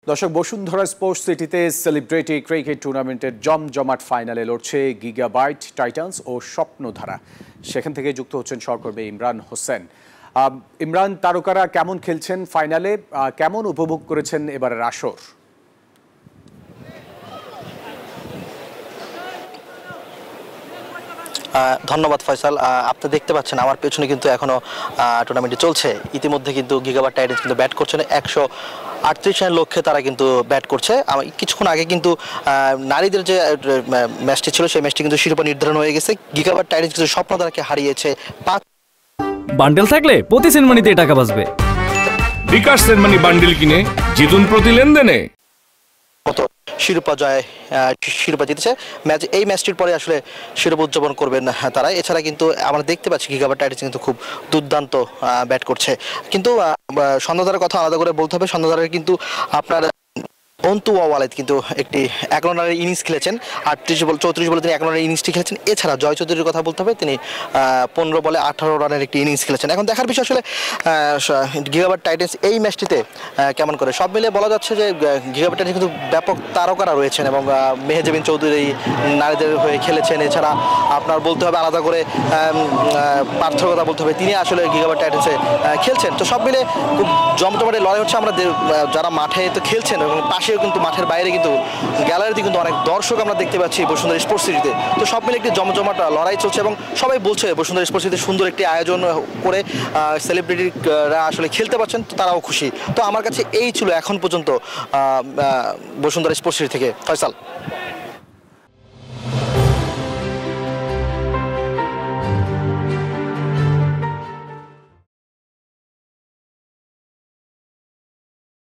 দর্শক, বসুন্ধরা স্পোর্টস সিটিতে celebrity cricket টুর্নামেন্টের জমজমাট ফাইনালে লড়ছে গিগাবাইট টাইটান্স ও স্বপ্নধারা। সেখান থেকে যুক্ত হচ্ছেন সহকর্মী ইমরান হোসেন। ইমরান, তারকারা কেমন খেলছেন ফাইনালে, কেমন উপভোগ করেছেন এবারের আসর? ধন্যবাদ ফয়সাল। আপনি দেখতে পাচ্ছেন আমার পেছনে কিন্তু এখনো টুর্নামেন্টটি চলছে। ইতিমধ্যে কিন্তু গিগাবাইট টাইটান্স কিন্তু ব্যাট করছেন 138 রানের লক্ষ্যে তারা কিন্তু ব্যাট করছে। কিছুক্ষণ আগে কিন্তু নারীদের যে ম্যাচটি ছিল সেই ম্যাচটি কিন্তু শিরোপা নির্ধারণ হয়ে গেছে। গিগাবাইট টাইটান্স কিন্তু স্বপ্নধারাকে হারিয়েছে। বান্ডেল থাকলে প্রতি সেনমানিতে টাকা বাঁচবে। বিকাশ সেনমানি বান্ডেল কিনে জিতুন প্রতি লেনদেনে। শিরোপা জিতেছে এই ম্যাচটির পরে আসলে শিরোপা উদযাপন করবেন তারা। এছাড়া কিন্তু আমরা দেখতে পাচ্ছি গিগাবাইট টাইটান্স কিন্তু খুব দুর্দান্ত ব্যাট করছে। কিন্তু সন্ধ্যাধারের কথা আলাদা করে বলতে হবে। সন্ধ্যাধারের কিন্তু আপনার অন্তু ওয়ালেদ কিন্তু একটি 11 রানের ইনিংস খেলেছেন। 34 বলে তিনি 11 রানের ইনিংসটি খেলেছেন। এছাড়া জয় চৌধুরীর কথা বলতে হবে, তিনি 15 বলে 18 রানের একটি ইনিংস খেলেছেন। এখন দেখার বিষয় আসলে গিগাবাইট টাইটান্স এই ম্যাচটিতে কেমন করে। সব মিলিয়ে বলা যাচ্ছে যে গিগাবাইট টাইটান্স কিন্তু ব্যাপক তারকারা রয়েছেন এবং মেহেজাবিন চৌধুরী নারীদের হয়ে খেলেছেন। এছাড়া আপনার বলতে হবে আলাদা করে পার্থর কথা বলতে হবে, তিনি আসলে গিগাবাইট টাইটান্সে খেলছেন। তো সব মিলে খুব জমজমাটে লড়াই হচ্ছে। আমরা যারা মাঠে তো খেলছেন এবং পাশে কিন্তু মাঠের বাইরে কিন্তু গ্যালারিতে কিন্তু অনেক দর্শক আমরা দেখতে পাচ্ছি বসুন্ধরা স্পোর্টস সিটিতে। তো সব মিলে একটি জমজমাট লড়াই চলছে এবং সবাই বলছে বসুন্ধরা স্পোর্টস সিটিতে সুন্দর একটি আয়োজন করে সেলিব্রিটিরা আসলে খেলতে পারছেন, তো তারাও খুশি। তো আমার কাছে এই ছিল এখন পর্যন্ত বসুন্ধরা স্পোর্টস সিটি থেকে। ফয়সাল।